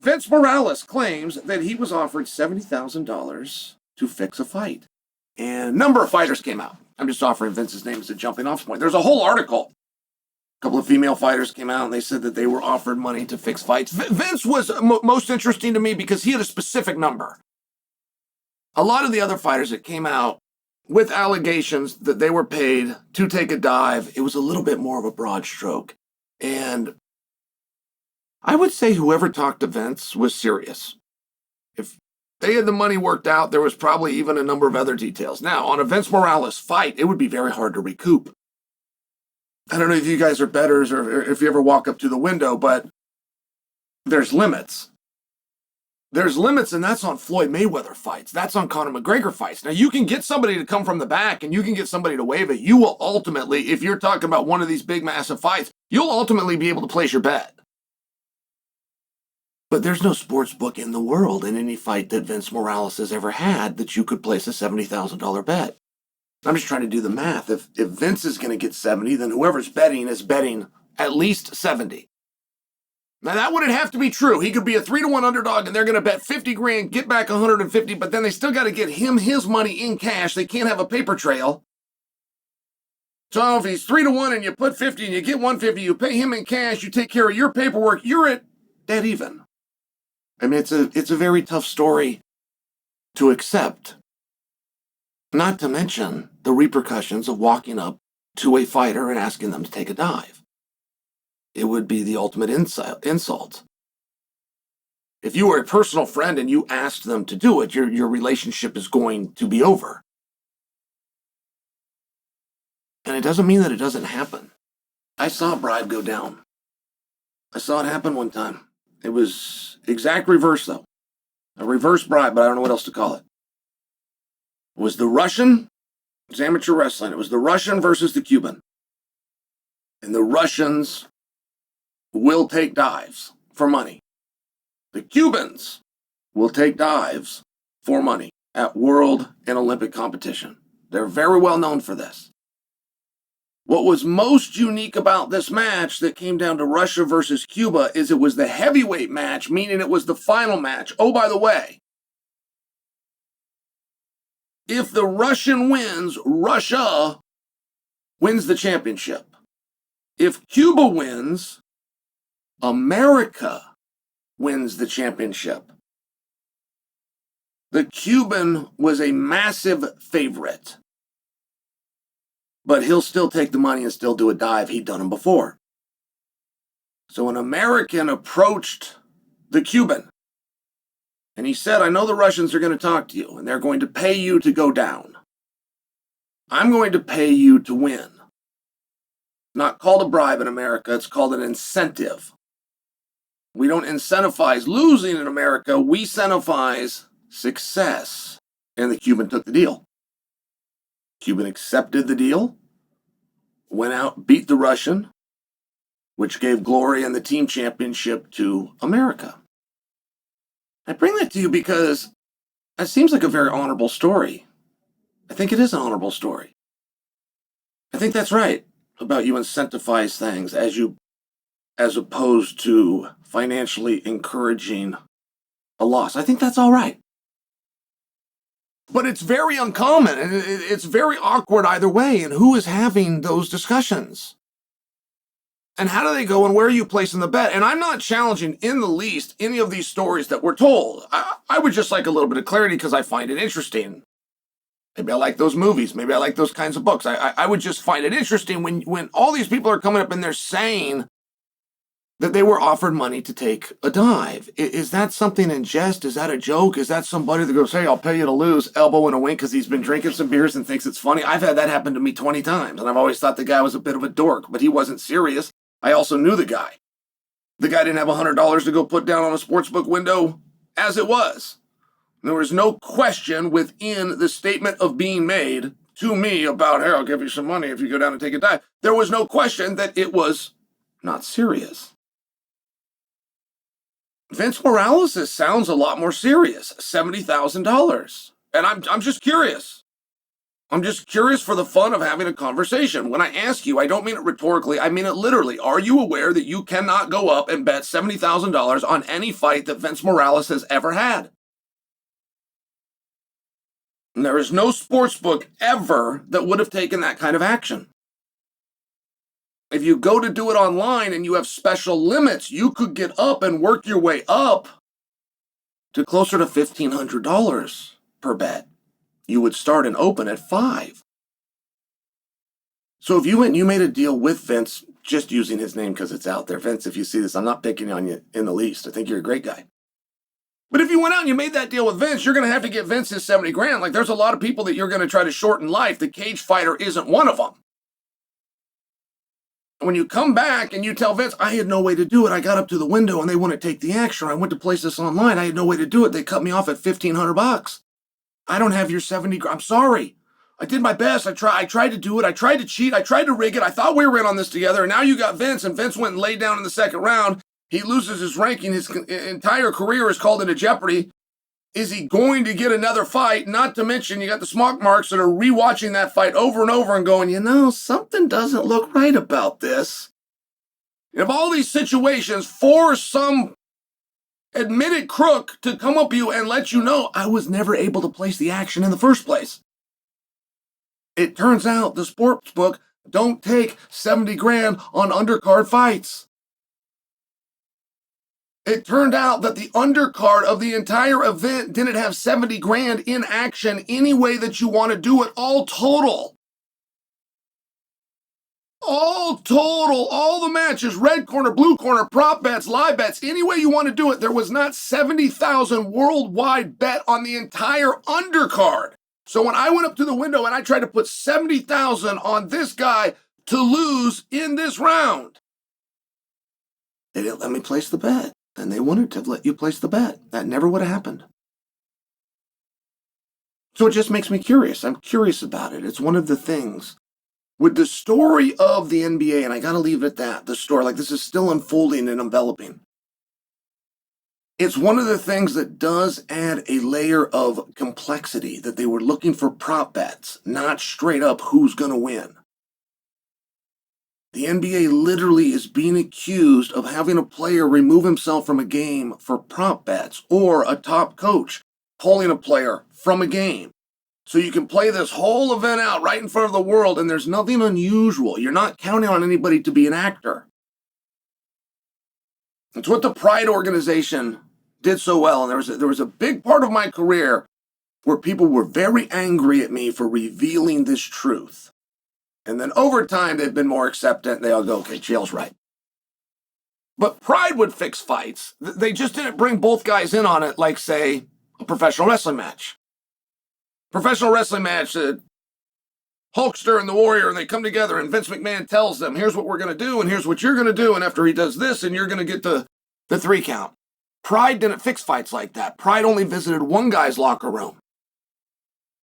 Vince Morales claims that he was offered $70,000 to fix a fight. And a number of fighters came out. I'm just offering Vince's name as a jumping off point. There's a whole article. A couple of female fighters came out and they said that they were offered money to fix fights. Vince was most interesting to me because he had a specific number. A lot of the other fighters that came out with allegations that they were paid to take a dive, it was a little bit more of a broad stroke. And I would say whoever talked to Vince was serious. If they had the money worked out, there was probably even a number of other details. Now, on a Vince Morales fight, it would be very hard to recoup. I don't know if you guys are bettors or if you ever walk up to the window, but there's limits. There's limits, and that's on Floyd Mayweather fights. That's on Conor McGregor fights. Now, you can get somebody to come from the back, and you can get somebody to wave it. You will ultimately, if you're talking about one of these big, massive fights, you'll ultimately be able to place your bet. But there's no sports book in the world in any fight that Vince Morales has ever had that you could place a $70,000 bet. I'm just trying to do the math. If Vince is going to get 70, then whoever's betting is betting at least 70. Now, that wouldn't have to be true. He could be a 3-1 underdog, and they're going to bet 50 grand, get back 150, but then they still got to get him his money in cash. They can't have a paper trail. So if he's 3-1 and you put 50 and you get 150, you pay him in cash, you take care of your paperwork, you're at dead even. I mean, it's a very tough story to accept. Not to mention the repercussions of walking up to a fighter and asking them to take a dive. It would be the ultimate insult. If you were a personal friend and you asked them to do it, your relationship is going to be over. And it doesn't mean that it doesn't happen. I saw a bribe go down. I saw it happen one time. It was exact reverse, though. A reverse bribe, but I don't know what else to call it. It was the Russian. It was amateur wrestling. It was the Russian versus the Cuban. And the Russians will take dives for money. The Cubans will take dives for money at world and Olympic competition. They're very well known for this. What was most unique about this match that came down to Russia versus Cuba is it was the heavyweight match, meaning it was the final match. Oh, by the way, if the Russian wins, Russia wins the championship. If Cuba wins, America wins the championship. The Cuban was a massive favorite, but he'll still take the money and still do a dive. He'd done them before. So an American approached the Cuban, and he said, I know the Russians are going to talk to you, and they're going to pay you to go down. I'm going to pay you to win. Not called a bribe in America, it's called an incentive. We don't incentivize losing in America, we incentivize success. And the Cuban took the deal. Cuban accepted the deal, went out, beat the Russian, which gave glory and the team championship to America. I bring that to you because it seems like a very honorable story. I think it is an honorable story. I think that's right about you incentivize things as opposed to financially encouraging a loss. I think that's all right. But it's very uncommon, and it's very awkward either way, and who is having those discussions? And how do they go, and where are you placing the bet? And I'm not challenging in the least any of these stories that we're told. I would just like a little bit of clarity because I find it interesting. Maybe I like those movies. Maybe I like those kinds of books. I would just find it interesting when all these people are coming up and they're saying that they were offered money to take a dive. Is that something in jest? Is that a joke? Is that somebody that goes, hey, I'll pay you to lose, elbow and a wink because he's been drinking some beers and thinks it's funny? I've had that happen to me 20 times, and I've always thought the guy was a bit of a dork, but he wasn't serious. I also knew the guy. The guy didn't have $100 to go put down on a sportsbook window as it was. There was no question within the statement of being made to me about, hey, I'll give you some money if you go down and take a dive. There was no question that it was not serious. Vince Morales sounds a lot more serious, $70,000. And I'm just curious. I'm just curious for the fun of having a conversation. When I ask you, I don't mean it rhetorically, I mean it literally. Are you aware that you cannot go up and bet $70,000 on any fight that Vince Morales has ever had? And there is no sports book ever that would have taken that kind of action. If you go to do it online and you have special limits, you could get up and work your way up to closer to $1,500 per bet. You would start and open at $5. So if you went and you made a deal with Vince, just using his name because it's out there, Vince, if you see this, I'm not picking on you in the least. I think you're a great guy. But if you went out and you made that deal with Vince, you're going to have to get Vince his 70 grand. Like, there's a lot of people that you're going to try to shorten life. The cage fighter isn't one of them. When you come back and you tell Vince, I had no way to do it. I got up to the window and they wouldn't take the action. I went to place this online. I had no way to do it. They cut me off at $1,500. I don't have your 70 grand. I'm sorry. I did my best. I tried to do it. I tried to cheat. I tried to rig it. I thought we were in on this together. And now you got Vince, and Vince went and laid down in the second round. He loses his ranking. His entire career is called into jeopardy. Is he going to get another fight? Not to mention, you got the smart marks that are rewatching that fight over and over and going, something doesn't look right about this. You have all these situations for some admitted crook to come up to you and let you know, I was never able to place the action in the first place. It turns out the sports book don't take 70 grand on undercard fights. It turned out that the undercard of the entire event didn't have 70 grand in action any way that you want to do it, all total. All total, all the matches, red corner, blue corner, prop bets, live bets, any way you want to do it, there was not 70,000 worldwide bet on the entire undercard. So when I went up to the window and I tried to put 70,000 on this guy to lose in this round, they didn't let me place the bet. And they wanted to let you place the bet. That never would have happened. So it just makes me curious. I'm curious about it. It's one of the things. With the story of the NBA, and I got to leave it at that, the story, like this is still unfolding and enveloping. It's one of the things that does add a layer of complexity, that they were looking for prop bets, not straight up who's going to win. The NBA literally is being accused of having a player remove himself from a game for prop bets, or a top coach pulling a player from a game. So you can play this whole event out right in front of the world, and there's nothing unusual. You're not counting on anybody to be an actor. It's what the Pride organization did so well, and there was a big part of my career where people were very angry at me for revealing this truth. And then over time, they've been more acceptant. They all go, okay, Chael's right. But Pride would fix fights. They just didn't bring both guys in on it like, say, a professional wrestling match. Professional wrestling match, Hulkster and the Warrior, and they come together, and Vince McMahon tells them, here's what we're going to do, and here's what you're going to do, and after he does this, and you're going to get the 3 count. Pride didn't fix fights like that. Pride only visited one guy's locker room.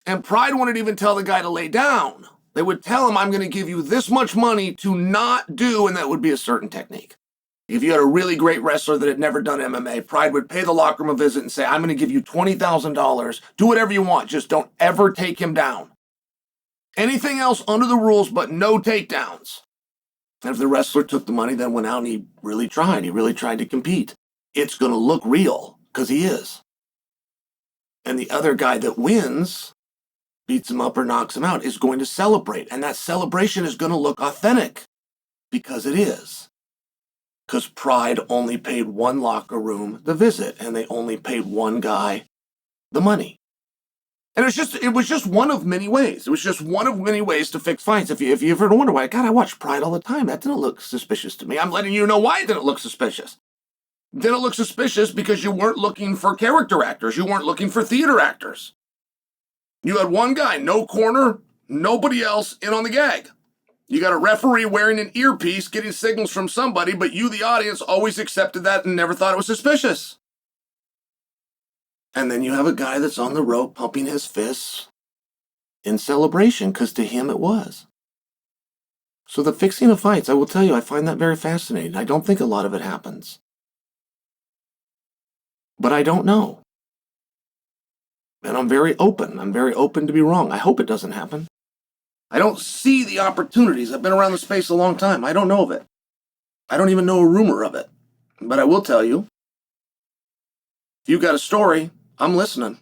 And Pride wouldn't even tell the guy to lay down. They would tell him, I'm going to give you this much money to not do, and that would be a certain technique. If you had a really great wrestler that had never done MMA, Pride would pay the locker room a visit and say, I'm going to give you $20,000. Do whatever you want. Just don't ever take him down. Anything else under the rules, but no takedowns. And if the wrestler took the money, then went out and he really tried. He really tried to compete. It's going to look real, because he is. And the other guy that wins, beats him up or knocks him out, is going to celebrate. And that celebration is going to look authentic, because it is. Because Pride only paid one locker room the visit, and they only paid one guy the money. And it was just one of many ways. It was just one of many ways to fix fights. If you ever wonder why, God, I watch Pride all the time. That didn't look suspicious to me. I'm letting you know why it didn't look suspicious. It didn't look suspicious because you weren't looking for character actors. You weren't looking for theater actors. You had one guy, no corner, nobody else in on the gag. You got a referee wearing an earpiece, getting signals from somebody, but you, the audience, always accepted that and never thought it was suspicious. And then you have a guy that's on the rope pumping his fists in celebration, because to him it was. So the fixing of fights, I will tell you, I find that very fascinating. I don't think a lot of it happens. But I don't know. And I'm very open. I'm very open to be wrong. I hope it doesn't happen. I don't see the opportunities. I've been around the space a long time. I don't know of it. I don't even know a rumor of it. But I will tell you, if you've got a story, I'm listening.